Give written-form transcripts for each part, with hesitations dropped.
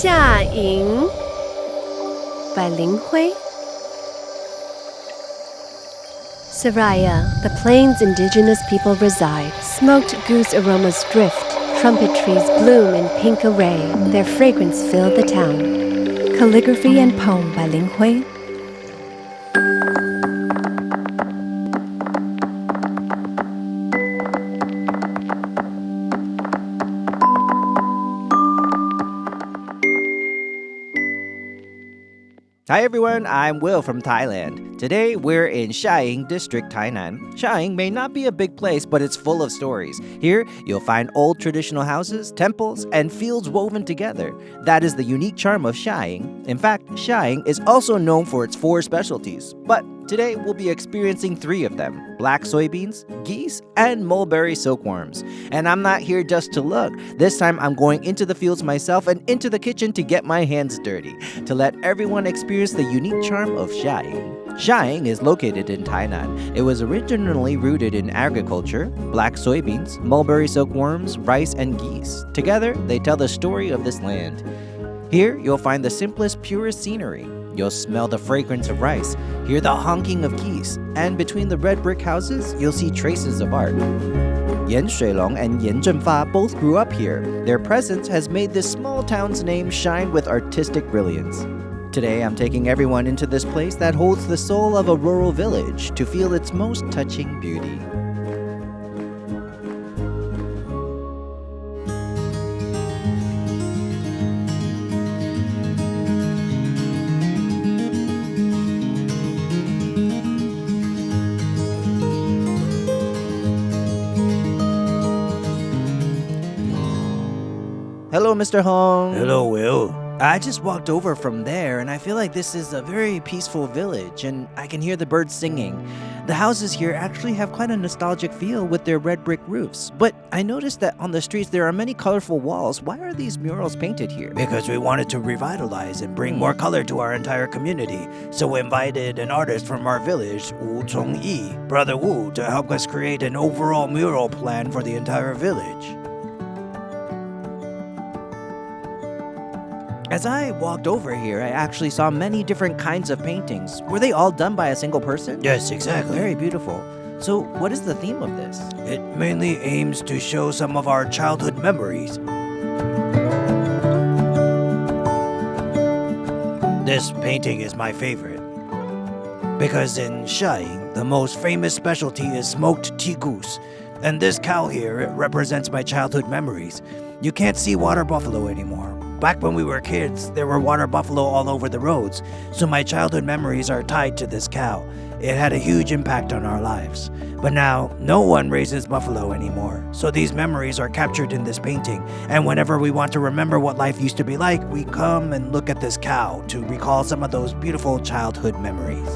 Xiaying by Lin Hui. Saraya, the plains indigenous people reside. Smoked goose aromas drift. Trumpet trees bloom in pink array. Their fragrance fill the town. Calligraphy and Poem by Lin Hui. Hi everyone, I'm Will from Thailand. Today we're in Shaying district, Tainan. Shaying may not be a big place, but it's full of stories. Here you'll find old traditional houses, temples, and fields woven together. That is the unique charm of Shaying. In fact, Shaying is also known for its 4 specialties. But today we'll be experiencing 3 of them: black soybeans, geese, and mulberry silkworms. And I'm not here just to look. This time I'm going into the fields myself and into the kitchen to get my hands dirty, to let everyone experience the unique charm of Shaying. Shaying is located in Tainan. It was originally rooted in agriculture: black soybeans, mulberry silkworms, rice, and geese. Together, they tell the story of this land. Here, you'll find the simplest, purest scenery. You'll smell the fragrance of rice, hear the honking of geese, and between the red brick houses, you'll see traces of art. Shui-long and Zhenfa both grew up here. Their presence has made this small town's name shine with artistic brilliance. Today, I'm taking everyone into this place that holds the soul of a rural village to feel its most touching beauty. Hello, Mr. Hong. Hello, Will. I just walked over from there, and I feel like this is a very peaceful village, and I can hear the birds singing. The houses here actually have quite a nostalgic feel with their red brick roofs. But I noticed that on the streets there are many colorful walls. Why are these murals painted here? Because we wanted to revitalize and bring more color to our entire community. So we invited an artist from our village, Wuchengen, Brother Wu, to help us create an overall mural plan for the entire village. As I walked over here, I actually saw many different kinds of paintings. Were they all done by a single person? Yes, exactly. Very beautiful. So, what is the theme of this? It mainly aims to show some of our childhood memories. This painting is my favorite. Because in Shaying, the most famous specialty is smoked goose. And this cow here, it represents my childhood memories. You can't see water buffalo anymore. Back when we were kids, there were water buffalo all over the roads, so my childhood memories are tied to this cow. It had a huge impact on our lives. But now, no one raises buffalo anymore, so these memories are captured in this painting, and whenever we want to remember what life used to be like, we come and look at this cow to recall some of those beautiful childhood memories.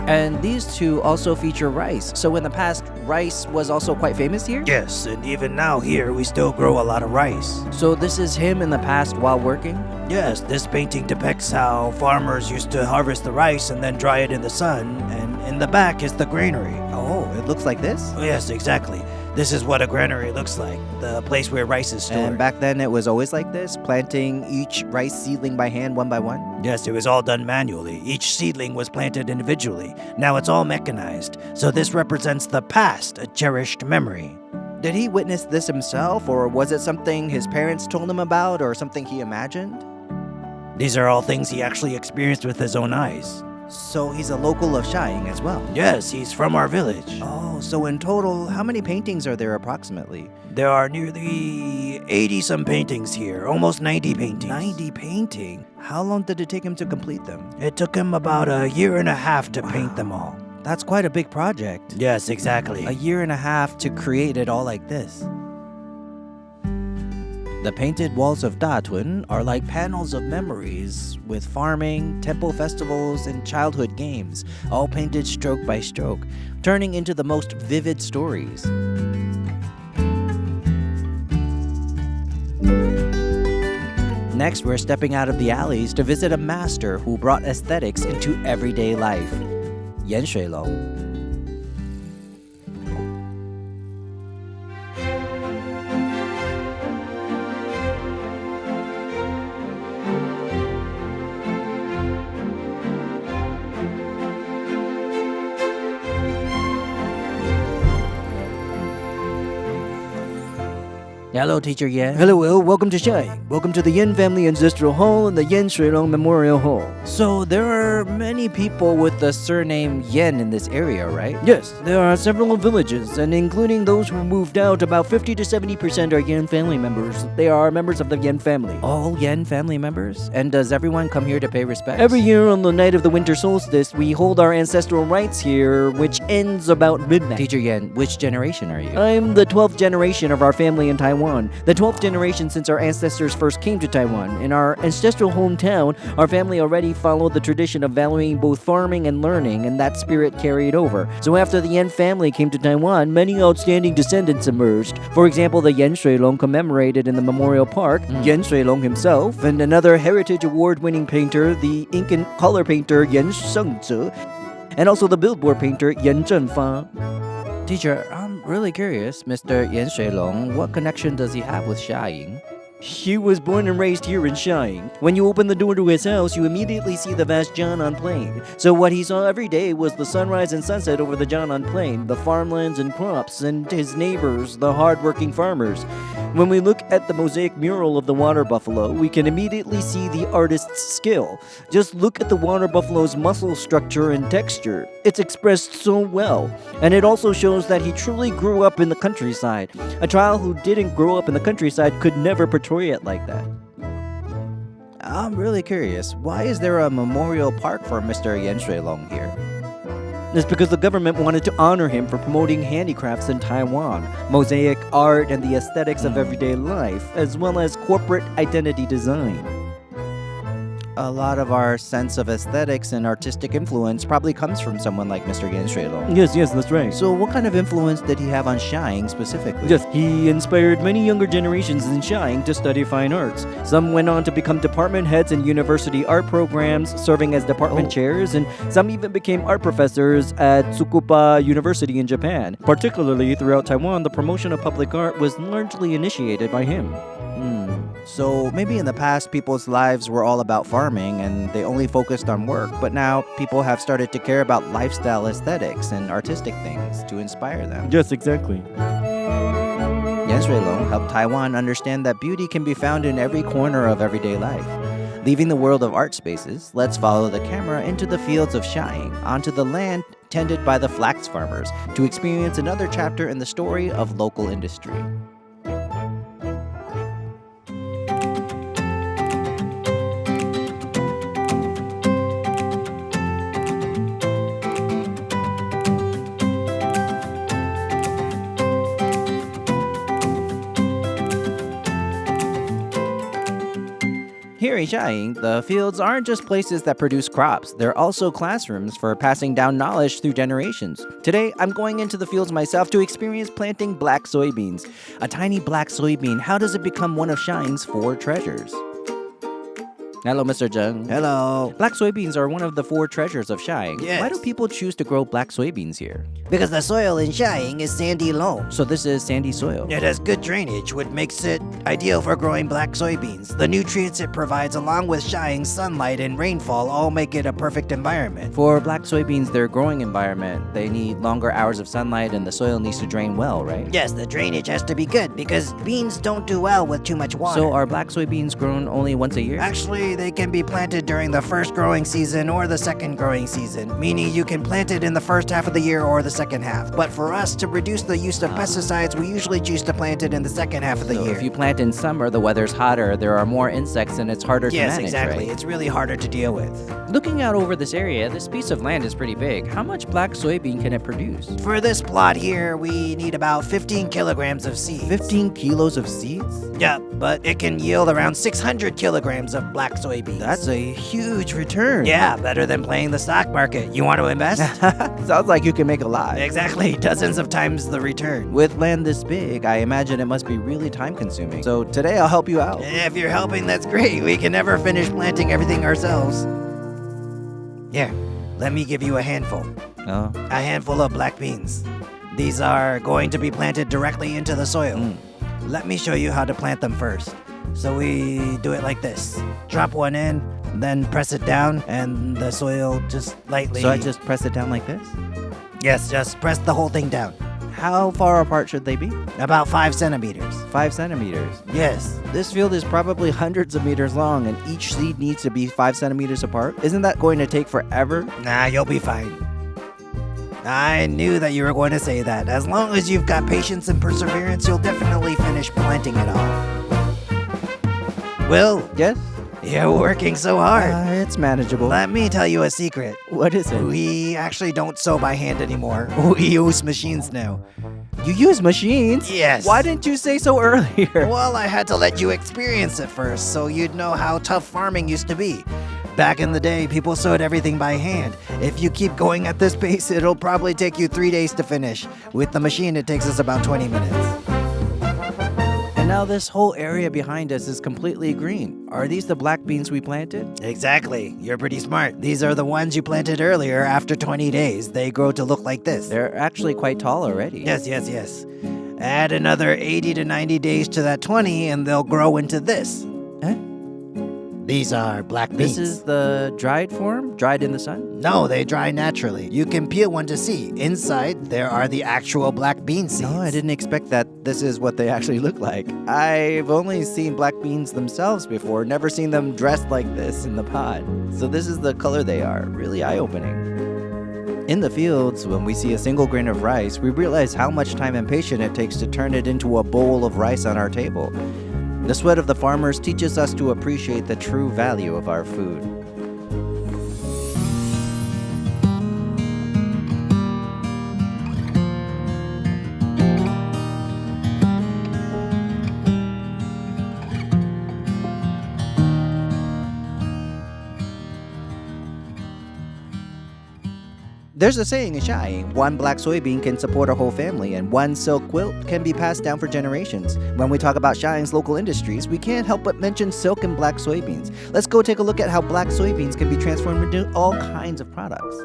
And these 2 also feature rice. So in the past, rice was also quite famous here? Yes, and even now here, we still grow a lot of rice. So this is him in the past while working? Yes, this painting depicts how farmers used to harvest the rice and then dry it in the sun, and in the back is the granary. Oh, it looks like this? Oh, yes, exactly. This is what a granary looks like, the place where rice is stored. And back then it was always like this, planting each rice seedling by hand one by one? Yes, it was all done manually. Each seedling was planted individually. Now it's all mechanized. So this represents the past, a cherished memory. Did he witness this himself, or was it something his parents told him about, or something he imagined? These are all things he actually experienced with his own eyes. So he's a local of Shaying as well? Yes, he's from our village. Oh, so in total, how many paintings are there approximately? There are nearly 80-some paintings here, almost 90 paintings. 90 paintings? How long did it take him to complete them? It took him about a year and a half to paint them all. That's quite a big project. Yes, exactly. A year and a half to create it all like this. The painted walls of Datun are like panels of memories, with farming, temple festivals, and childhood games, all painted stroke by stroke, turning into the most vivid stories. Next, we're stepping out of the alleys to visit a master who brought aesthetics into everyday life, Shui-long. Hello, Teacher Yan. Hello, Will. Welcome to Shaying. Welcome to the Yin Family Ancestral Hall and the Shui-long Memorial Hall. So there are many people with the surname Yen in this area, right? Yes, there are several villages, and including those who moved out, about 50 to 70% are Yin family members. They are members of the Yin family. All Yen family members? And does everyone come here to pay respects? Every year on the night of the winter solstice, we hold our ancestral rites here, which ends about midnight. Teacher Yen, which generation are you? I'm the 12th generation of our family in Taiwan. The 12th generation since our ancestors first came to Taiwan. In our ancestral hometown, our family already followed the tradition of valuing both farming and learning, and that spirit carried over. So after the Yen family came to Taiwan, many outstanding descendants emerged. For example, the Shui-long commemorated in the Memorial Park, Shui-long himself, and another Heritage Award-winning painter, the Incan color painter Yan Shengzi, and also the billboard painter Yan Zhenfa. Teacher, I'm really curious, Mr. Shui-long, what connection does he have with Xiaying? He was born and raised here in Shaying. When you open the door to his house, you immediately see the vast Jianan Plain. So what he saw every day was the sunrise and sunset over the Jianan Plain, the farmlands and crops, and his neighbors, the hard-working farmers. When we look at the mosaic mural of the water buffalo, we can immediately see the artist's skill. Just look at the water buffalo's muscle structure and texture. It's expressed so well. And it also shows that he truly grew up in the countryside. A child who didn't grow up in the countryside could never portray it like that. I'm really curious, why is there a memorial park for Mr. Shui-long here? It's because the government wanted to honor him for promoting handicrafts in Taiwan, mosaic art, and the aesthetics of everyday life, as well as corporate identity design. A lot of our sense of aesthetics and artistic influence probably comes from someone like Mr. Shui-long. Yes, that's right. So what kind of influence did he have on Xiaying specifically? Yes, he inspired many younger generations in Xiaying to study fine arts. Some went on to become department heads in university art programs, serving as department chairs, and some even became art professors at Tsukuba University in Japan. Particularly throughout Taiwan, the promotion of public art was largely initiated by him. So maybe in the past, people's lives were all about farming and they only focused on work, but now people have started to care about lifestyle aesthetics and artistic things to inspire them. Yes, exactly. Shui-long helped Taiwan understand that beauty can be found in every corner of everyday life. Leaving the world of art spaces, let's follow the camera into the fields of Xiaying, onto the land tended by the flax farmers, to experience another chapter in the story of local industry. Here in Xiaying, the fields aren't just places that produce crops, they're also classrooms for passing down knowledge through generations. Today, I'm going into the fields myself to experience planting black soybeans. A tiny black soybean, how does it become one of Xiaying's 4 treasures? Hello, Mr. Zheng. Hello. Black soybeans are one of the 4 treasures of Xiaying. Yes. Why do people choose to grow black soybeans here? Because the soil in Shaying is sandy loam. So this is sandy soil. It has good drainage, which makes it ideal for growing black soybeans. The nutrients it provides, along with Shaying's sunlight and rainfall, all make it a perfect environment. For black soybeans, their growing environment, they need longer hours of sunlight and the soil needs to drain well, right? Yes, the drainage has to be good because beans don't do well with too much water. So are black soybeans grown only once a year? Actually, they can be planted during the first growing season or the second growing season, meaning you can plant it in the first half of the year or the second half. But for us, to reduce the use of pesticides, we usually choose to plant it in the second half of the year. If you plant in summer, the weather's hotter, there are more insects, and it's harder to manage, Yes, exactly. right? It's really harder to deal with. Looking out over this area, this piece of land is pretty big. How much black soybean can it produce? For this plot here, we need about 15 kilograms of seeds. 15 kilos of seeds? Yeah, but it can yield around 600 kilograms of black soybeans. That's a huge return. Yeah, better than playing the stock market. You want to invest? Sounds like you can make a lot. Exactly, dozens of times the return. With land this big, I imagine it must be really time-consuming. So today I'll help you out. If you're helping, that's great. We can never finish planting everything ourselves. Here, let me give you a handful. Oh. A handful of black beans. These are going to be planted directly into the soil. Let me show you how to plant them first. So we do it like this. Drop one in, then press it down, and the soil just lightly... So I just press it down like this? Yes, just press the whole thing down. How far apart should they be? About 5 centimeters. 5 centimeters. Yes. This field is probably hundreds of meters long, and each seed needs to be 5 centimeters apart. Isn't that going to take forever? Nah, you'll be fine. I knew that you were going to say that. As long as you've got patience and perseverance, you'll definitely finish planting it all. Will, Yes? you're working so hard. It's manageable. Let me tell you a secret. What is it? We actually don't sew by hand anymore. We use machines now. You use machines? Yes. Why didn't you say so earlier? Well, I had to let you experience it first, so you'd know how tough farming used to be. Back in the day, people sewed everything by hand. If you keep going at this pace, it'll probably take you 3 days to finish. With the machine, it takes us about 20 minutes. And now this whole area behind us is completely green. Are these the black beans we planted? Exactly. You're pretty smart. These are the ones you planted earlier. After 20 days, they grow to look like this. They're actually quite tall already. Yes. Add another 80 to 90 days to that 20, and they'll grow into this. Eh? These are black beans. This is the dried form? Dried in the sun? No, they dry naturally. You can peel one to see. Inside, there are the actual black bean seeds. No, I didn't expect that this is what they actually look like. I've only seen black beans themselves before, never seen them dressed like this in the pod. So this is the color they are. Really eye-opening. In the fields, when we see a single grain of rice, we realize how much time and patience it takes to turn it into a bowl of rice on our table. The sweat of the farmers teaches us to appreciate the true value of our food. There's a saying in Shaying, one black soybean can support a whole family, and one silk quilt can be passed down for generations. When we talk about Shaying's local industries, we can't help but mention silk and black soybeans. Let's go take a look at how black soybeans can be transformed into all kinds of products.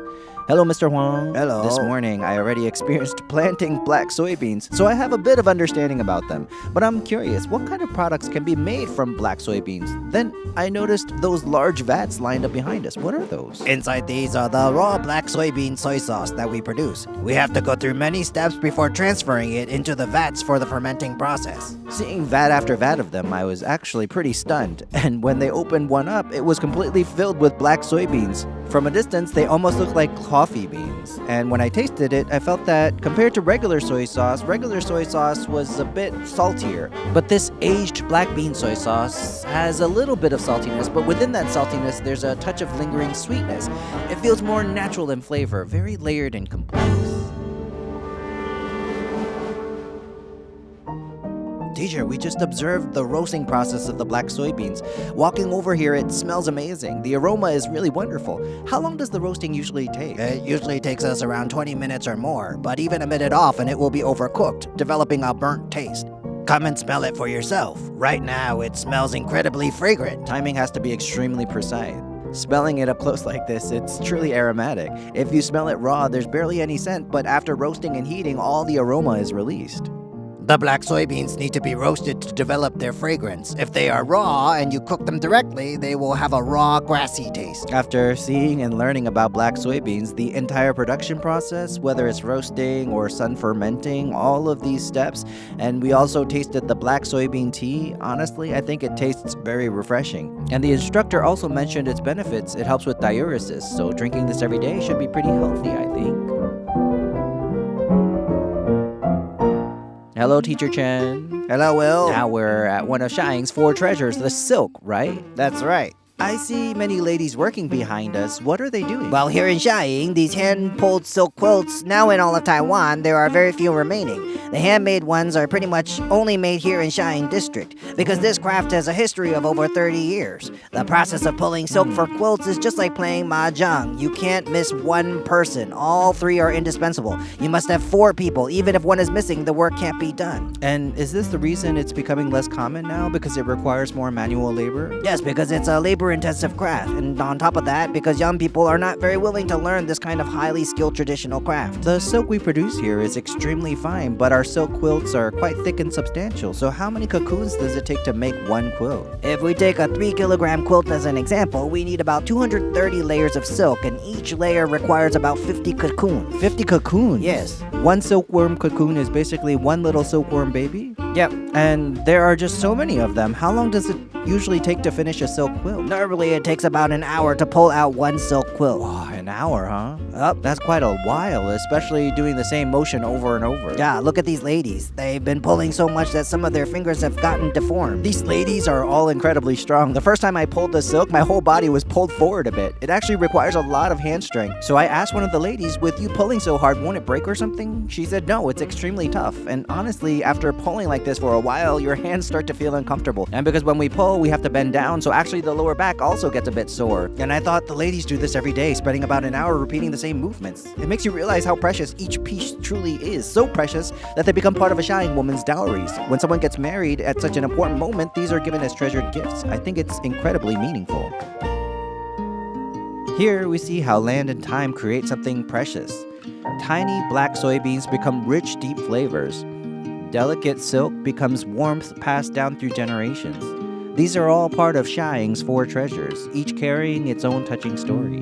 Hello, Mr. Huang. Hello. This morning, I already experienced planting black soybeans, so I have a bit of understanding about them. But I'm curious, what kind of products can be made from black soybeans? Then I noticed those large vats lined up behind us. What are those? Inside these are the raw black soybean soy sauce that we produce. We have to go through many steps before transferring it into the vats for the fermenting process. Seeing vat after vat of them, I was actually pretty stunned. And when they opened one up, it was completely filled with black soybeans. From a distance, they almost looked like coffee beans. And when I tasted it, I felt that compared to regular soy sauce was a bit saltier. But this aged black bean soy sauce has a little bit of saltiness, but within that saltiness, there's a touch of lingering sweetness. It feels more natural in flavor, very layered and complex. Teacher, we just observed the roasting process of the black soybeans. Walking over here, it smells amazing. The aroma is really wonderful. How long does the roasting usually take? It usually takes us around 20 minutes or more, but even a minute off and it will be overcooked, developing a burnt taste. Come and smell it for yourself. Right now, it smells incredibly fragrant. Timing has to be extremely precise. Smelling it up close like this, it's truly aromatic. If you smell it raw, there's barely any scent, but after roasting and heating, all the aroma is released. The black soybeans need to be roasted to develop their fragrance. If they are raw and you cook them directly, they will have a raw, grassy taste. After seeing and learning about black soybeans, the entire production process, whether it's roasting or sun fermenting, all of these steps, and we also tasted the black soybean tea, honestly, I think it tastes very refreshing. And the instructor also mentioned its benefits. It helps with diuresis, so drinking this every day should be pretty healthy, I think. Hello, Teacher Chen. Hello, Will. Now we're at one of Shaying's 4 treasures, the silk, right? That's right. I see many ladies working behind us. What are they doing? Well, here in Xiaying, these hand-pulled silk quilts, now in all of Taiwan, there are very few remaining. The handmade ones are pretty much only made here in Xiaying district, because this craft has a history of over 30 years. The process of pulling silk for quilts is just like playing mahjong. You can't miss one person. All 3 are indispensable. You must have 4 people. Even if one is missing, the work can't be done. And is this the reason it's becoming less common now? Because it requires more manual labor? Yes, because it's a labor labor-intensive craft. And on top of that, because young people are not very willing to learn this kind of highly skilled traditional craft. The silk we produce here is extremely fine, but our silk quilts are quite thick and substantial. So how many cocoons does it take to make one quilt? If we take a 3-kilogram quilt as an example, we need about 230 layers of silk, and each layer requires about 50 cocoons. 50 cocoons? Yes. One silkworm cocoon is basically one little silkworm baby? Yep. And there are just so many of them. How long does it usually take to finish a silk quilt? Normally it takes about an hour to pull out one silk quilt. Wow, an hour, huh? That's quite a while, especially doing the same motion over and over. Yeah, look at these ladies. They've been pulling so much that some of their fingers have gotten deformed. These ladies are all incredibly strong. The first time I pulled the silk, my whole body was pulled forward a bit. It actually requires a lot of hand strength. So I asked one of the ladies, with you pulling so hard, won't it break or something? She said, no, it's extremely tough. And honestly, after pulling like this for a while, your hands start to feel uncomfortable. And because when we pull, we have to bend down, so actually the lower back also gets a bit sore. And I thought the ladies do this every day, spending about an hour repeating the same movements. It makes you realize how precious each piece truly is. So precious that they become part of a Shaying woman's dowries. When someone gets married at such an important moment, these are given as treasured gifts. I think it's incredibly meaningful. Here we see how land and time create something precious. Tiny black soybeans become rich, deep flavors. Delicate silk becomes warmth passed down through generations. These are all part of Xiaying's 4 treasures, each carrying its own touching story.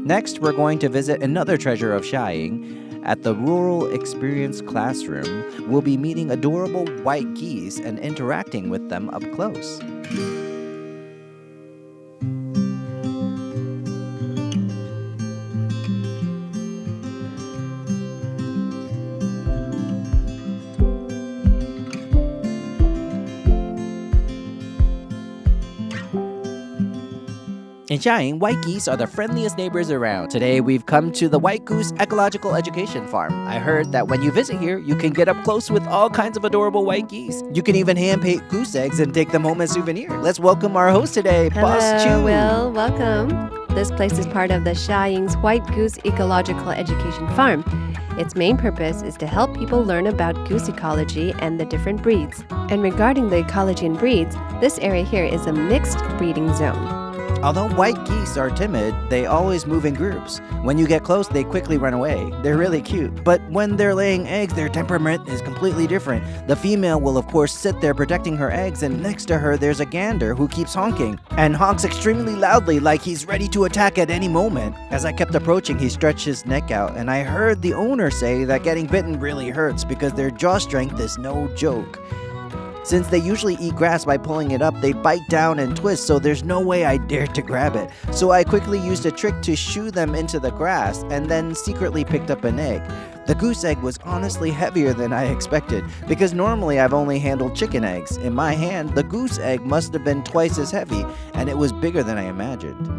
Next, we're going to visit another treasure of Xiaying. At the Rural Experience Classroom, we'll be meeting adorable white geese and interacting with them up close. In Shaying, white geese are the friendliest neighbors around. Today, we've come to the White Goose Ecological Education Farm. I heard that when you visit here, you can get up close with all kinds of adorable white geese. You can even hand-paint goose eggs and take them home as souvenirs. Let's welcome our host today, Boss Chu. Hello, Will. Welcome. This place is part of the Xiaying's White Goose Ecological Education Farm. Its main purpose is to help people learn about goose ecology and the different breeds. And regarding the ecology and breeds, this area here is a mixed breeding zone. Although white geese are timid, they always move in groups. When you get close, they quickly run away. They're really cute. But when they're laying eggs, their temperament is completely different. The female will of course sit there protecting her eggs, and next to her there's a gander who keeps honking and honks extremely loudly like he's ready to attack at any moment. As I kept approaching, he stretched his neck out, and I heard the owner say that getting bitten really hurts because their jaw strength is no joke. Since they usually eat grass by pulling it up, they bite down and twist, so there's no way I dared to grab it. So I quickly used a trick to shoo them into the grass and then secretly picked up an egg. The goose egg was honestly heavier than I expected, because normally I've only handled chicken eggs. In my hand, the goose egg must have been twice as heavy, and it was bigger than I imagined.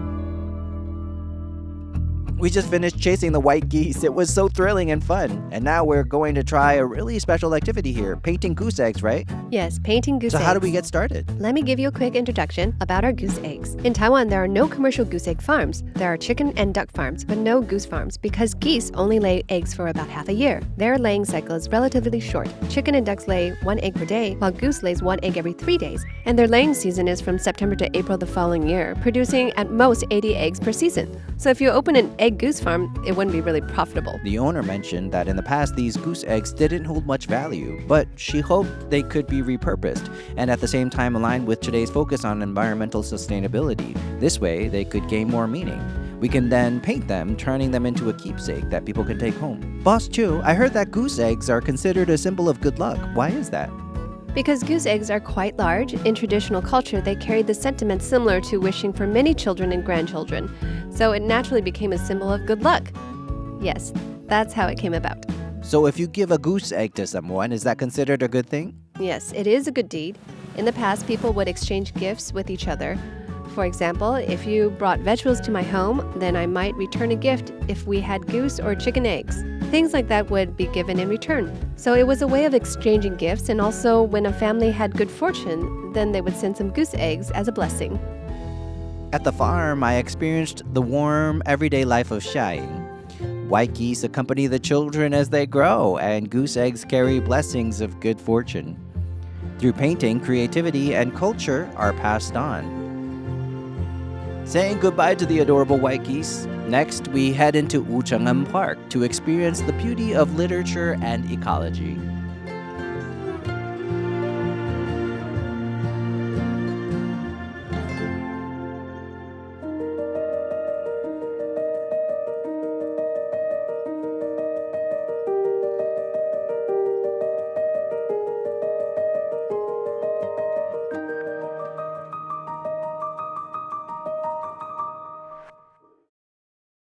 We just finished chasing the white geese. It was so thrilling and fun. And now we're going to try a really special activity here, painting goose eggs, right? Yes, painting goose eggs. So how do we get started? Let me give you a quick introduction about our goose eggs. In Taiwan, there are no commercial goose egg farms. There are chicken and duck farms, but no goose farms, because geese only lay eggs for about half a year. Their laying cycle is relatively short. Chicken and ducks lay 1 egg per day, while goose lays 1 egg every 3 days. And their laying season is from September to April the following year, producing at most 80 eggs per season. So if you open an egg goose farm, it wouldn't be really profitable. The owner mentioned that in the past these goose eggs didn't hold much value, but she hoped they could be repurposed and at the same time aligned with today's focus on environmental sustainability. This way they could gain more meaning. We can then paint them, turning them into a keepsake that people can take home. Boss Chu, I heard that goose eggs are considered a symbol of good luck. Why is that? Because goose eggs are quite large, in traditional culture they carried the sentiment similar to wishing for many children and grandchildren. So it naturally became a symbol of good luck. Yes, that's how it came about. So if you give a goose egg to someone, is that considered a good thing? Yes, it is a good deed. In the past, people would exchange gifts with each other. For example, if you brought vegetables to my home, then I might return a gift if we had goose or chicken eggs. Things like that would be given in return. So it was a way of exchanging gifts, and also when a family had good fortune, then they would send some goose eggs as a blessing. At the farm, I experienced the warm, everyday life of Shaying. White geese accompany the children as they grow, and goose eggs carry blessings of good fortune. Through painting, creativity and culture are passed on. Saying goodbye to the adorable white geese, next we head into Wuchengen Park to experience the beauty of literature and ecology.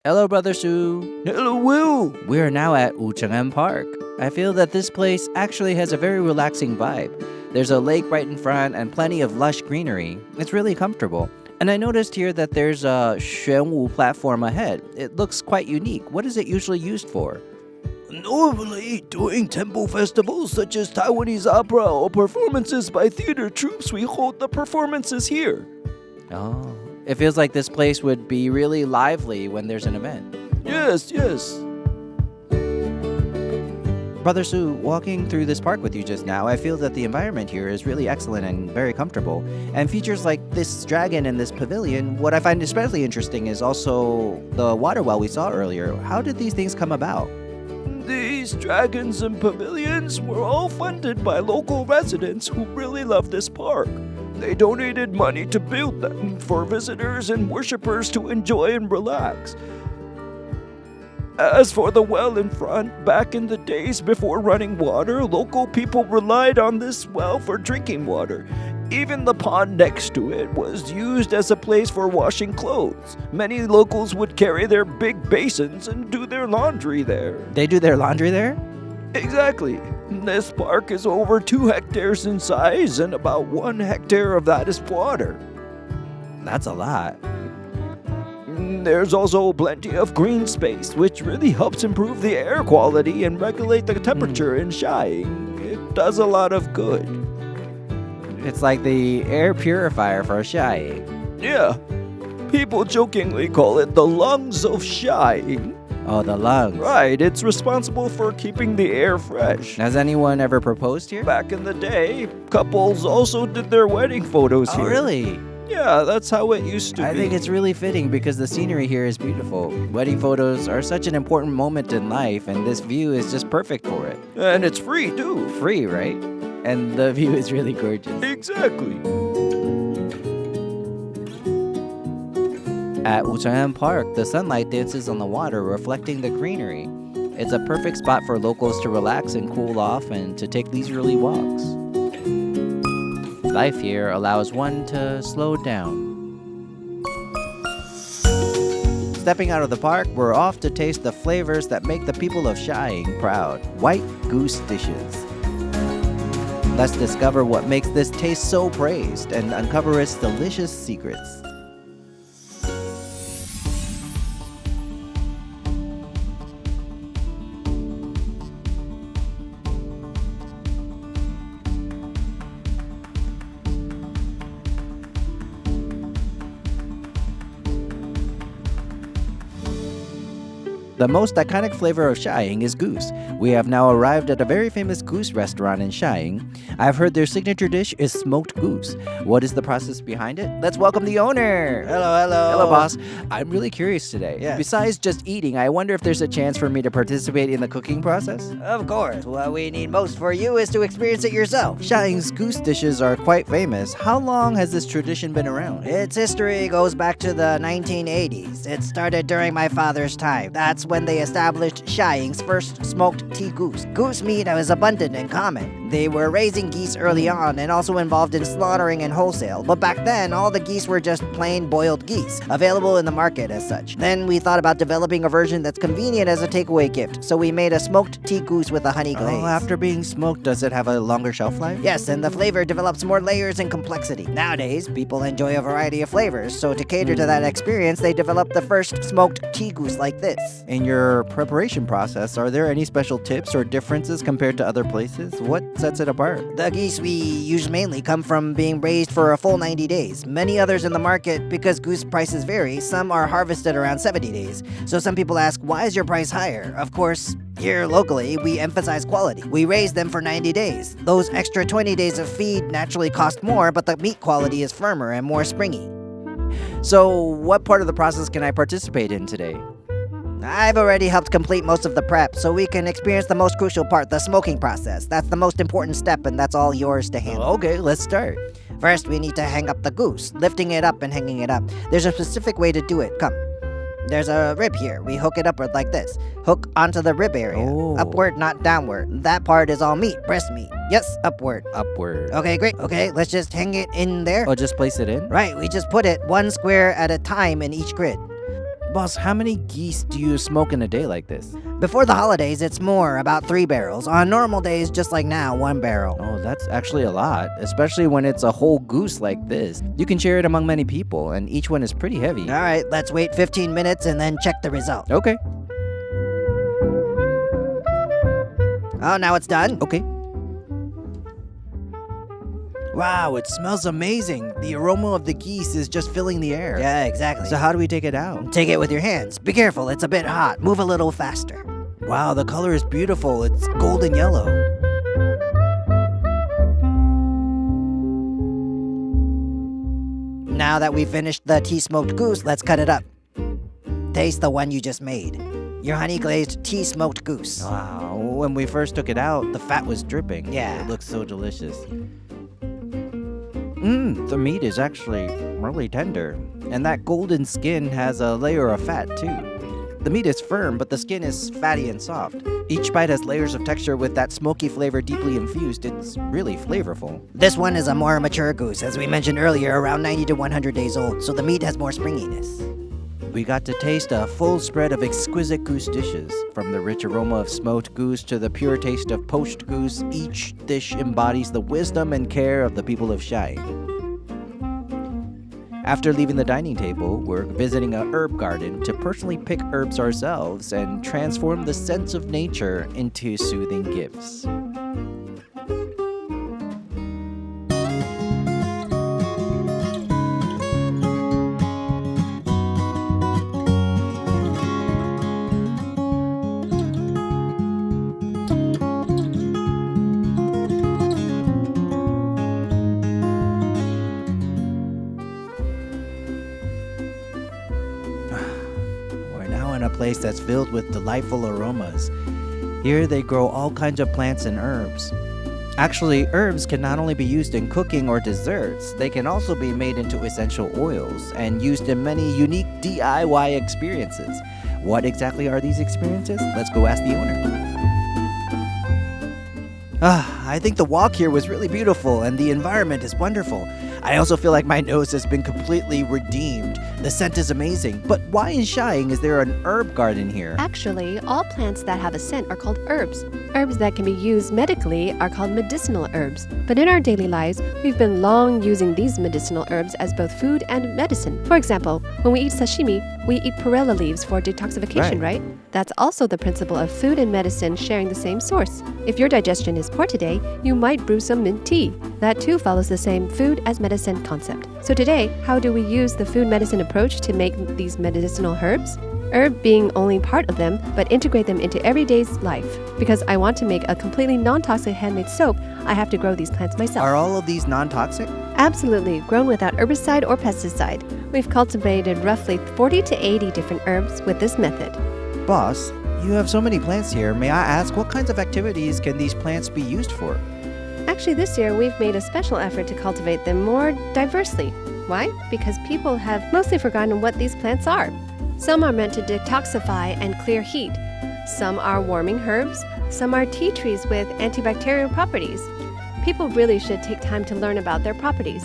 Hello, Brother Sue. Hello, Will. We are now at Wuchengen Park. I feel that this place actually has a very relaxing vibe. There's a lake right in front and plenty of lush greenery. It's really comfortable. And I noticed here that there's a Xuanwu platform ahead. It looks quite unique. What is it usually used for? Normally, during temple festivals such as Taiwanese opera or performances by theater troupes, we hold the performances here. Oh, it feels like this place would be really lively when there's an event. Yes, yes. Brother Sue, walking through this park with you just now, I feel that the environment here is really excellent and very comfortable. And features like this dragon and this pavilion, what I find especially interesting is also the water well we saw earlier. How did these things come about? These dragons and pavilions were all funded by local residents who really love this park. They donated money to build them for visitors and worshippers to enjoy and relax. As for the well in front, back in the days before running water, local people relied on this well for drinking water. Even the pond next to it was used as a place for washing clothes. Many locals would carry their big basins and do their laundry there. They do their laundry there? Exactly. This park is over 2 hectares in size, and about 1 hectare of that is water. That's a lot. There's also plenty of green space, which really helps improve the air quality and regulate the temperature in Shaying. It does a lot of good. It's like the air purifier for Shaying. Yeah. People jokingly call it the lungs of Shaying. Oh, the lungs. Right, it's responsible for keeping the air fresh. Has anyone ever proposed here? Back in the day, couples also did their wedding photos Oh, here. really? Yeah, that's how it used to be. I think it's really fitting because the scenery here is beautiful. Wedding photos are such an important moment in life, and this view is just perfect for it. And it's free, too. Free, right? And the view is really gorgeous. Exactly. At Wuchengen Park, the sunlight dances on the water, reflecting the greenery. It's a perfect spot for locals to relax and cool off and to take leisurely walks. Life here allows one to slow down. Stepping out of the park, we're off to taste the flavors that make the people of Xiaying proud. White goose dishes. Let's discover what makes this taste so praised and uncover its delicious secrets. The most iconic flavor of Shaying is goose. We have now arrived at a very famous goose restaurant in Shaying. I've heard their signature dish is smoked goose. What is the process behind it? Let's welcome the owner. Hello, hello. Hello, boss. I'm really curious today. Yes. Besides just eating, I wonder if there's a chance for me to participate in the cooking process? Of course. What we need most for you is to experience it yourself. Shaying's goose dishes are quite famous. How long has this tradition been around? Its history goes back to the 1980s. It started during my father's time. That's when they established Xiaying's first smoked tea goose. Goose meat was abundant and common. They were raising geese early on and also involved in slaughtering and wholesale. But back then, all the geese were just plain boiled geese, available in the market as such. Then we thought about developing a version that's convenient as a takeaway gift, so we made a smoked tea goose with a honey glaze. Oh, after being smoked, does it have a longer shelf life? Yes, and the flavor develops more layers and complexity. Nowadays, people enjoy a variety of flavors, so to cater to that experience, they developed the first smoked tea goose like this. In your preparation process, are there any special tips or differences compared to other places? What sets it apart? The geese we use mainly come from being raised for a full 90 days. Many others in the market, because goose prices vary, some are harvested around 70 days. So some people ask, why is your price higher? Of course, here locally, we emphasize quality. We raise them for 90 days. Those extra 20 days of feed naturally cost more, but the meat quality is firmer and more springy. So, what part of the process can I participate in today? I've already helped complete most of the prep, so we can experience the most crucial part, the smoking process. That's the most important step, and that's all yours to handle. Okay, let's start. First, we need to hang up the goose, lifting it up and hanging it up. There's a specific way to do it. Come. There's a rib here. We hook it upward like this. Hook onto the rib area. Oh. Upward, not downward. That part is all meat, breast meat. Yes, upward. Upward. Okay, great. Okay, let's just hang it in there. Oh, just place it in? Right, we just put it one square at a time in each grid. Boss, how many geese do you smoke in a day like this? Before the holidays, it's more, about 3 barrels. On normal days, just like now, 1 barrel. Oh, that's actually a lot, especially when it's a whole goose like this. You can share it among many people, and each one is pretty heavy. All right, let's wait 15 minutes and then check the result. Okay. Oh, now it's done? Okay. Wow, it smells amazing. The aroma of the geese is just filling the air. Yeah, exactly. So how do we take it out? Take it with your hands. Be careful, it's a bit hot. Move a little faster. Wow, the color is beautiful. It's golden yellow. Now that we've finished the tea-smoked goose, let's cut it up. Taste the one you just made. Your honey-glazed tea-smoked goose. Wow, when we first took it out, the fat was dripping. Yeah. It looks so delicious. The meat is actually really tender. And that golden skin has a layer of fat, too. The meat is firm, but the skin is fatty and soft. Each bite has layers of texture with that smoky flavor deeply infused. It's really flavorful. This one is a more mature goose, as we mentioned earlier, around 90 to 100 days old, so the meat has more springiness. We got to taste a full spread of exquisite goose dishes. From the rich aroma of smoked goose to the pure taste of poached goose, each dish embodies the wisdom and care of the people of Shaying. After leaving the dining table, we're visiting a herb garden to personally pick herbs ourselves and transform the sense of nature into soothing gifts. A place that's filled with delightful aromas. Here they grow all kinds of plants and herbs. Actually, herbs can not only be used in cooking or desserts, they can also be made into essential oils and used in many unique DIY experiences. What exactly are these experiences? Let's go ask the owner. I think the walk here was really beautiful and the environment is wonderful. I also feel like my nose has been completely redeemed. The scent is amazing. But why in Shaying is there an herb garden here? Actually, all plants that have a scent are called herbs. Herbs that can be used medically are called medicinal herbs. But in our daily lives, we've been long using these medicinal herbs as both food and medicine. For example, when we eat sashimi, we eat perilla leaves for detoxification, right? That's also the principle of food and medicine sharing the same source. If your digestion is poor today, you might brew some mint tea. That too follows the same food as medicine concept. So today, how do we use the food medicine approach to make these medicinal herbs? Herb being only part of them, but integrate them into everyday's life. Because I want to make a completely non-toxic handmade soap, I have to grow these plants myself. Are all of these non-toxic? Absolutely, grown without herbicide or pesticide. We've cultivated roughly 40 to 80 different herbs with this method. Boss, you have so many plants here. May I ask, what kinds of activities can these plants be used for? Actually, this year we've made a special effort to cultivate them more diversely. Why? Because people have mostly forgotten what these plants are. Some are meant to detoxify and clear heat. Some are warming herbs. Some are tea trees with antibacterial properties. People really should take time to learn about their properties.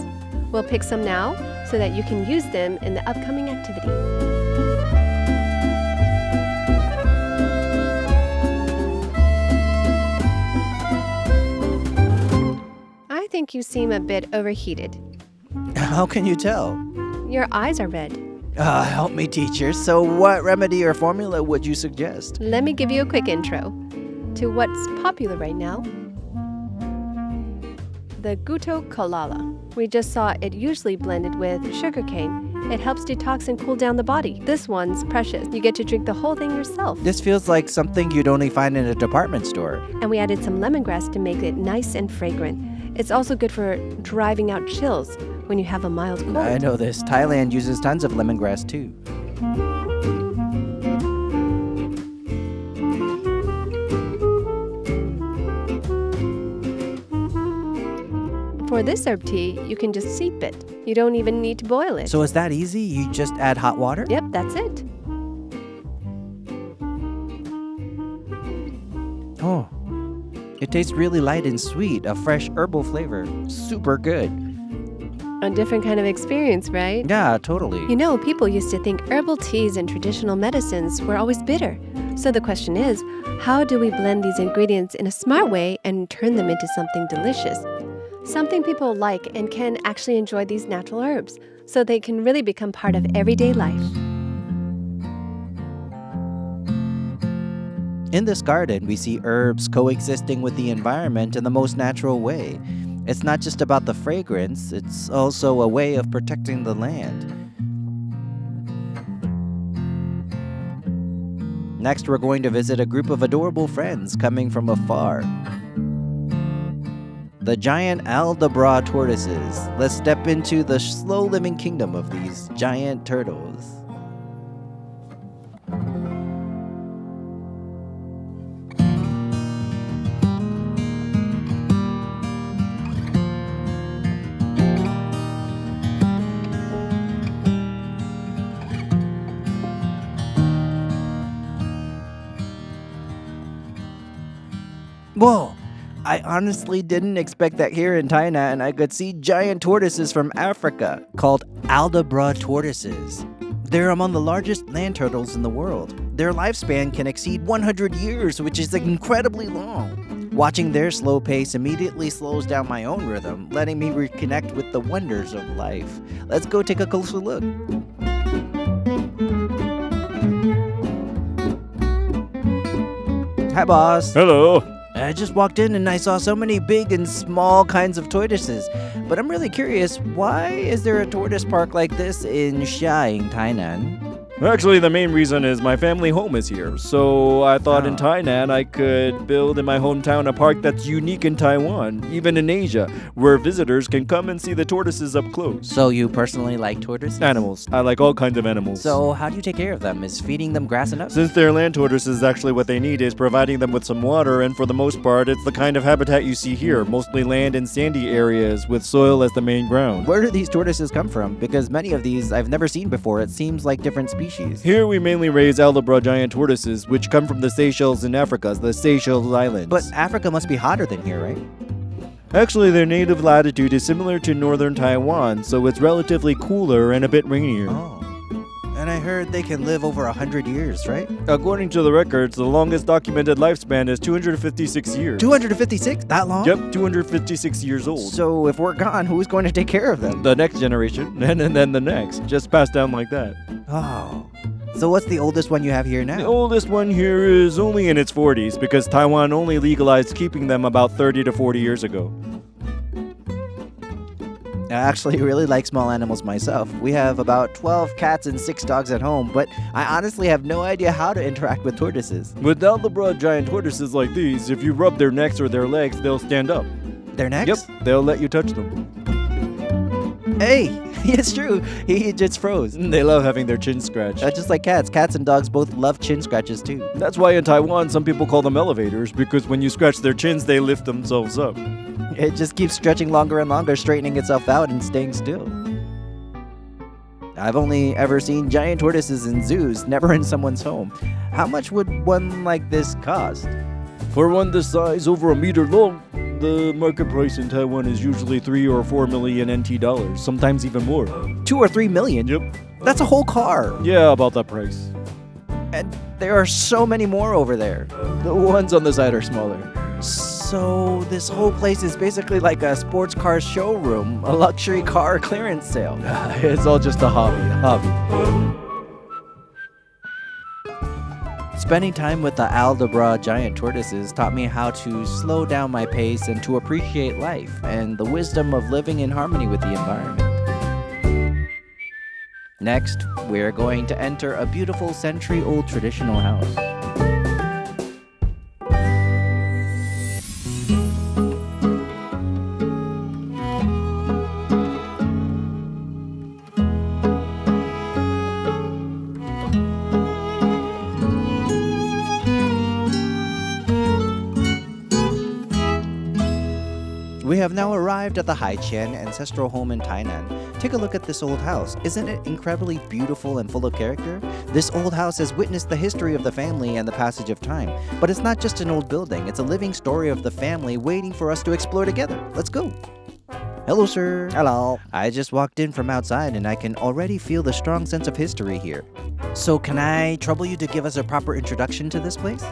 We'll pick some now so that you can use them in the upcoming activity. I think you seem a bit overheated. How can you tell? Your eyes are red. Help me, teacher. So what remedy or formula would you suggest? Let me give you a quick intro to what's popular right now. The Guto Kolala. We just saw it usually blended with sugarcane. It helps detox and cool down the body. This one's precious. You get to drink the whole thing yourself. This feels like something you'd only find in a department store. And we added some lemongrass to make it nice and fragrant. It's also good for driving out chills. when you have a mild cold. I know this. Thailand uses tons of lemongrass too. For this herb tea, you can just steep it. You don't even need to boil it. So is that easy? You just add hot water? Yep, that's it. Oh, it tastes really light and sweet, a fresh herbal flavor. Super good. A different kind of experience, right? Yeah, totally. You know, people used to think herbal teas and traditional medicines were always bitter. So the question is, how do we blend these ingredients in a smart way and turn them into something delicious? Something people like and can actually enjoy these natural herbs, so they can really become part of everyday life. In this garden, we see herbs coexisting with the environment in the most natural way. It's not just about the fragrance, it's also a way of protecting the land. Next, we're going to visit a group of adorable friends coming from afar. The giant Aldabra tortoises. Let's step into the slow-living kingdom of these giant turtles. Whoa! I honestly didn't expect that here in Tainan I could see giant tortoises from Africa called Aldabra tortoises. They're among the largest land turtles in the world. Their lifespan can exceed 100 years, which is incredibly long. Watching their slow pace immediately slows down my own rhythm, letting me reconnect with the wonders of life. Let's go take a closer look. Hi, boss. Hello. I just walked in and I saw so many big and small kinds of tortoises. But I'm really curious, why is there a tortoise park like this in Xiaying, Tainan? Actually, the main reason is my family home is here. So I thought in Tainan I could build in my hometown a park that's unique in Taiwan, even in Asia, where visitors can come and see the tortoises up close. So you personally like tortoises? Animals. I like all kinds of animals. So how do you take care of them? Is feeding them grass enough? Since they're land tortoises, actually what they need is providing them with some water, and for the most part, it's the kind of habitat you see here, mostly land and sandy areas with soil as the main ground. Where do these tortoises come from? Because many of these I've never seen before. It seems like different species. Here we mainly raise Aldabra giant tortoises, which come from the Seychelles in Africa, the Seychelles Islands. But Africa must be hotter than here, right? Actually, their native latitude is similar to northern Taiwan, so it's relatively cooler and a bit rainier. Oh. And I heard they can live over 100 years, right? According to the records, the longest documented lifespan is 256 years. 256? That long? Yep, 256 years old. So if we're gone, who's going to take care of them? The next generation, and then the next. Just passed down like that. Oh. So what's the oldest one you have here now? The oldest one here is only in its 40s, because Taiwan only legalized keeping them about 30 to 40 years ago. I actually really like small animals myself. We have about 12 cats and 6 dogs at home, but I honestly have no idea how to interact with tortoises. With Aldabra giant tortoises like these, if you rub their necks or their legs, they'll stand up. Their necks? Yep, they'll let you touch them. Hey, it's true. He just froze. They love having their chin scratched. Just like cats. Cats and dogs both love chin scratches too. That's why in Taiwan, some people call them elevators, because when you scratch their chins, they lift themselves up. It just keeps stretching longer and longer, straightening itself out and staying still. I've only ever seen giant tortoises in zoos, never in someone's home. How much would one like this cost? For one this size, over a meter long, the market price in Taiwan is usually 3 or 4 million NT dollars, sometimes even more. 2 or 3 million? Yep. That's a whole car. Yeah, about that price. And there are so many more over there. The ones on the side are smaller. So this whole place is basically like a sports car showroom, a luxury car clearance sale. It's all just a hobby. Spending time with the Aldabra giant tortoises taught me how to slow down my pace and to appreciate life and the wisdom of living in harmony with the environment. Next, we're going to enter a beautiful century-old traditional house. have now arrived at the Haiqian ancestral home in Tainan. Take a look at this old house. Isn't it incredibly beautiful and full of character? This old house has witnessed the history of the family and the passage of time. But it's not just an old building, it's a living story of the family waiting for us to explore together. Let's go. Hello, sir. Hello. I just walked in from outside and I can already feel the strong sense of history here. So can I trouble you to give us a proper introduction to this place?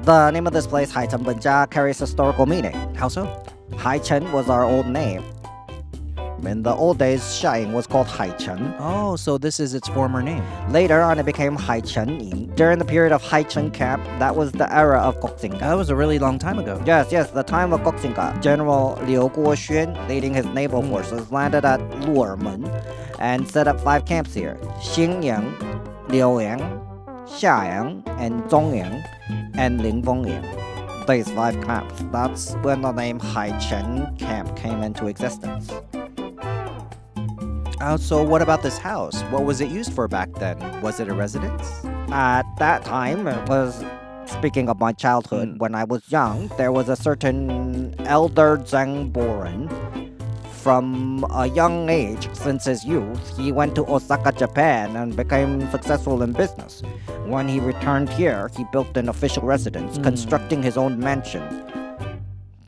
The name of this place, Haiqian Benjia, carries historical meaning. How so? Haiqian was our old name. In the old days, Shaying was called Haiqian. Oh, so this is its former name. Later on, it became Haiqian. During the period of Haiqian camp, that was the era of Goxing. That was a really long time ago. Yes, the time of Goxing. General Liu Guoxuan, leading his naval forces, landed at Luermen and set up 5 camps here. Xingyang, Liuyang, Xiaying, and Zongyang, and Linfengyang. These 5 camps, that's when the name Haiqian camp came into existence. So what about this house? What was it used for back then? Was it a residence? At that time, it was, speaking of my childhood, when I was young, there was a certain elder Zhang Boren. From a young age, since his youth, he went to Osaka, Japan and became successful in business. When he returned here, he built an official residence, constructing his own mansion.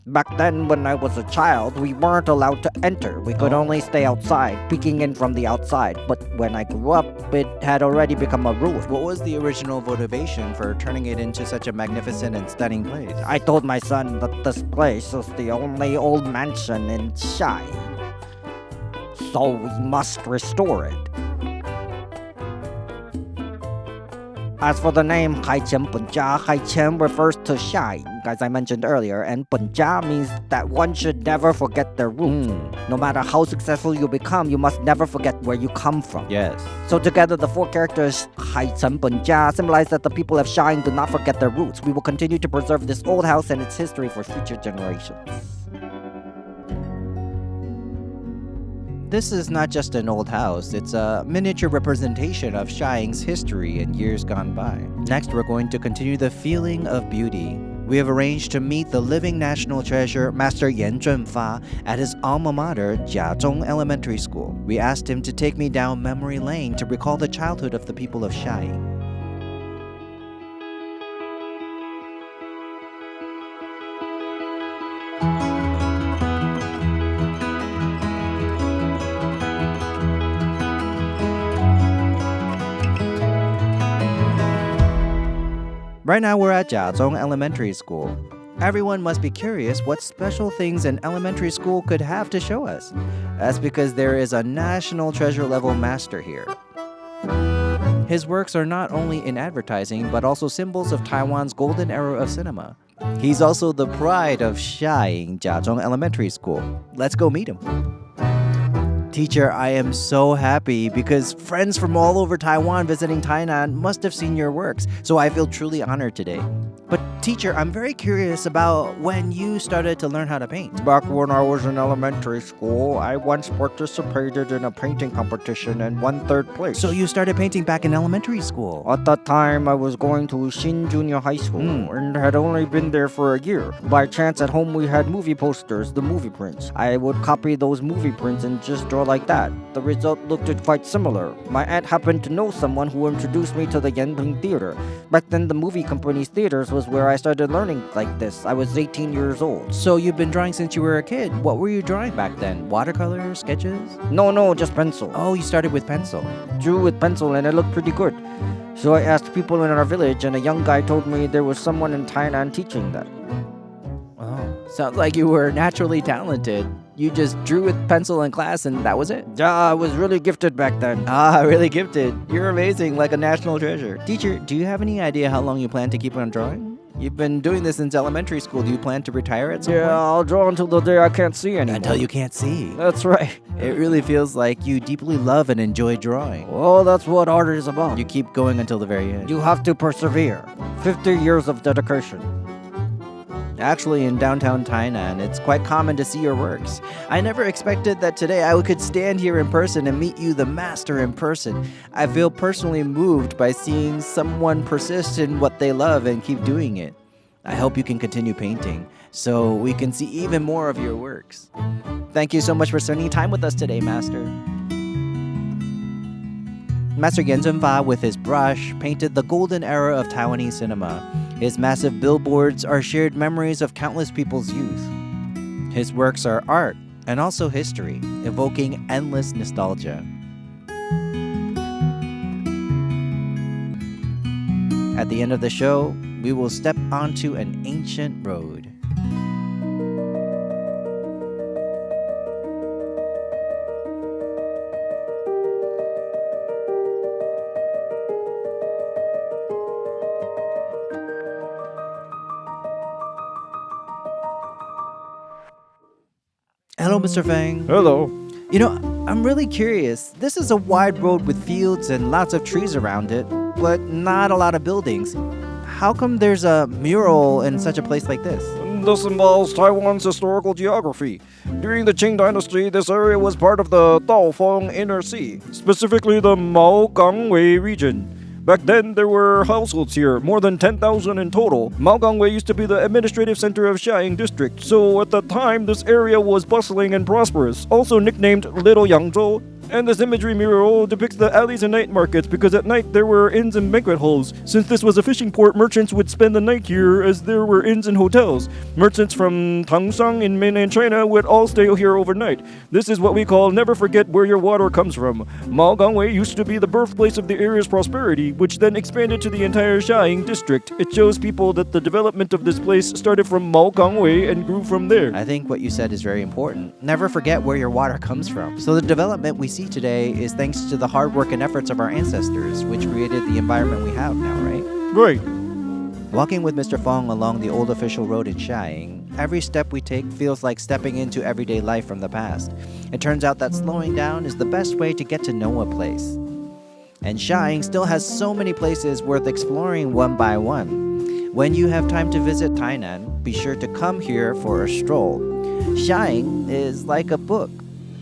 Back then, when I was a child, we weren't allowed to enter. We could only stay outside, peeking in from the outside. But when I grew up, it had already become a rule. What was the original motivation for turning it into such a magnificent and stunning place? I told my son that this place was the only old mansion in Xiaying. So we must restore it. As for the name Haiqian Benjia, Haiqian refers to Xiaying, as I mentioned earlier, and Benjia means that one should never forget their roots. No matter how successful you become, you must never forget where you come from. Yes. So together, the 4 characters Haiqian Benjia symbolize that the people of Xiaying do not forget their roots. We will continue to preserve this old house and its history for future generations. This is not just an old house, it's a miniature representation of Xiaying's history in years gone by. Next, we're going to continue the feeling of beauty. We have arranged to meet the living national treasure, Master Yan Zhenfa, at his alma mater, Chiachong Elementary School. We asked him to take me down memory lane to recall the childhood of the people of Xiaying. Right now we're at Chiachong Elementary School. Everyone must be curious what special things an elementary school could have to show us. That's because there is a national treasure level master here. His works are not only in advertising, but also symbols of Taiwan's golden era of cinema. He's also the pride of Shaying, Chiachong Elementary School. Let's go meet him. Teacher, I am so happy because friends from all over Taiwan visiting Tainan must have seen your works, so I feel truly honored today. But teacher, I'm very curious about when you started to learn how to paint. Back when I was in elementary school, I once participated in a painting competition and won 3rd place. So you started painting back in elementary school? At that time, I was going to Xin Junior High School and had only been there for a year. By chance, at home we had movie posters, the movie prints. I would copy those movie prints and just draw like that. The result looked quite similar. My aunt happened to know someone who introduced me to the Yanping Theater. Back then, the movie company's theaters was where I started learning like this. I was 18 years old. So you've been drawing since you were a kid. What were you drawing back then? Watercolor, sketches? No, just pencil. Oh, you started with pencil. Drew with pencil and it looked pretty good. So I asked people in our village and a young guy told me there was someone in Tainan teaching that. Oh, sounds like you were naturally talented. You just drew with pencil in class and that was it? Yeah, I was really gifted back then. Ah, really gifted. You're amazing, like a national treasure. Teacher, do you have any idea how long you plan to keep on drawing? You've been doing this since elementary school. Do you plan to retire at some point? Yeah, I'll draw until the day I can't see anymore. Until you can't see. That's right. It really feels like you deeply love and enjoy drawing. Well, that's what art is about. You keep going until the very end. You have to persevere. 50 years of dedication. Actually, in downtown Tainan, it's quite common to see your works. I never expected that today I could stand here in person and meet you, the master, in person. I feel personally moved by seeing someone persist in what they love and keep doing it. I hope you can continue painting. so we can see even more of your works. Thank you so much for spending time with us today, Master. Master Yan Zhenfa, with his brush, painted the golden era of Taiwanese cinema. His massive billboards are shared memories of countless people's youth. His works are art and also history, evoking endless nostalgia. At the end of the show, we will step onto an ancient road. Hello, Mr. Fang. Hello. You know, I'm really curious. This is a wide road with fields and lots of trees around it, but not a lot of buildings. How come there's a mural in such a place like this? This involves Taiwan's historical geography. During the Qing dynasty, this area was part of the Daofeng Inner Sea, specifically the Maokangwei region. Back then, there were households here, more than 10,000 in total. Maokangwei used to be the administrative center of Xiaying district, so at the time, this area was bustling and prosperous, also nicknamed Little Yangzhou. And this imagery mural depicts the alleys and night markets because at night there were inns and banquet halls. Since this was a fishing port, merchants would spend the night here as there were inns and hotels. Merchants from Tangshan in mainland China would all stay here overnight. This is what we call never forget where your water comes from. Maokangwei used to be the birthplace of the area's prosperity, which then expanded to the entire Xiaying district. It shows people that the development of this place started from Maokangwei and grew from there. I think what you said is very important. Never forget where your water comes from. So the development we see today is thanks to the hard work and efforts of our ancestors, which created the environment we have now, right? Right. Walking with Mr. Fong along the old official road in Xiaying, every step we take feels like stepping into everyday life from the past. It turns out that slowing down is the best way to get to know a place. And Xiaying still has so many places worth exploring one by one. When you have time to visit Tainan, be sure to come here for a stroll. Xiaying is like a book.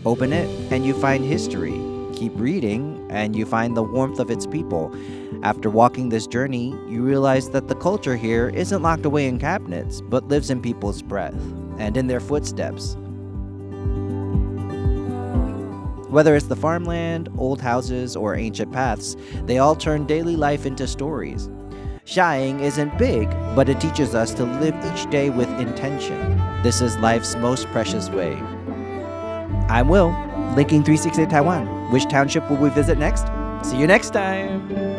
Open it and you find history. Keep reading and you find the warmth of its people. After walking this journey, you realize that the culture here isn't locked away in cabinets, but lives in people's breath and in their footsteps. Whether it's the farmland, old houses, or ancient paths, they all turn daily life into stories. Xiaying isn't big, but it teaches us to live each day with intention. This is life's most precious way. I'm Will, Linking368 Taiwan. Which township will we visit next? See you next time!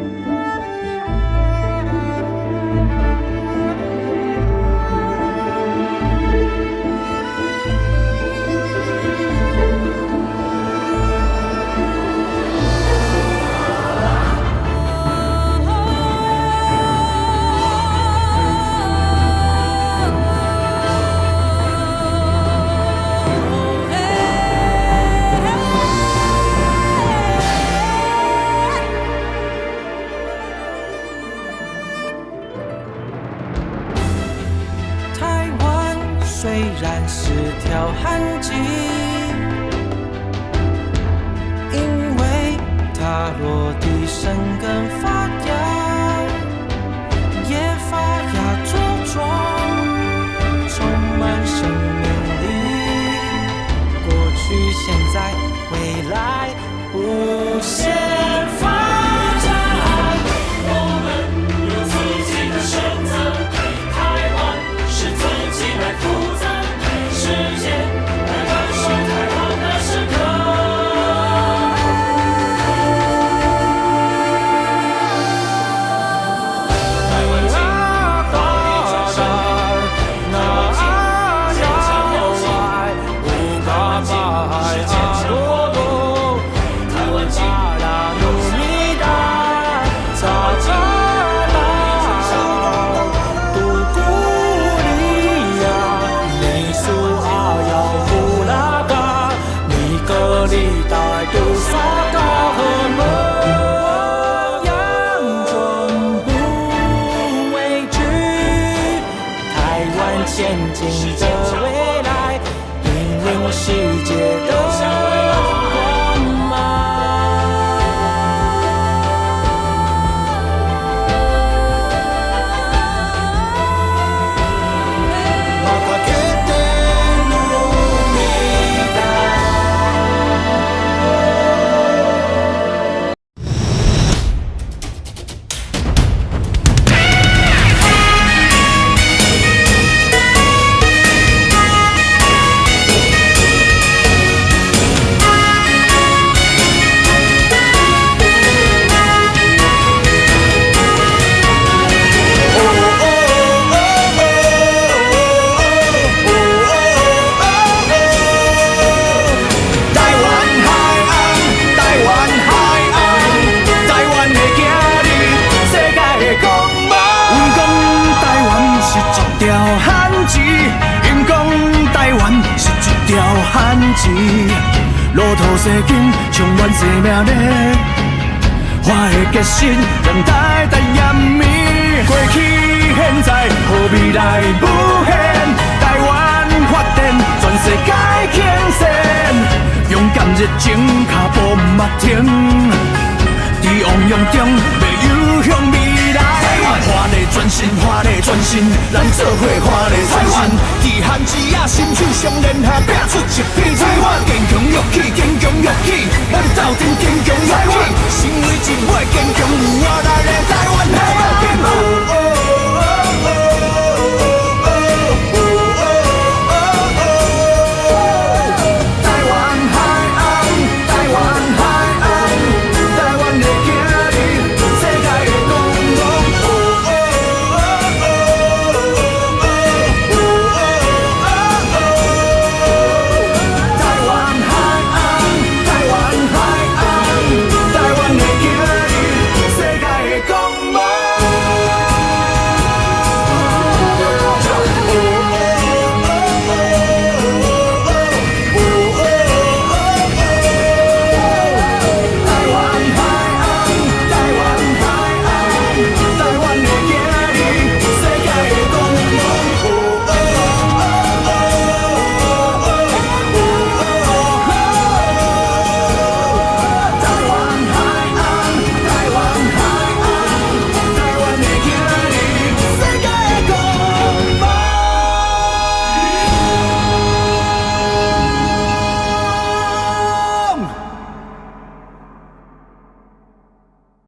时，路途西经，充满生命力。我的决心，让台台延绵。过去现在，和未来无限。台湾发展，全世界倾线。勇敢热情，脚步不停。在汪洋中，要游向未来。华丽转身，华丽转身，咱做伙华丽转身。义汉之野，心手相连下，拼出一片台湾。坚强勇气，坚强勇气，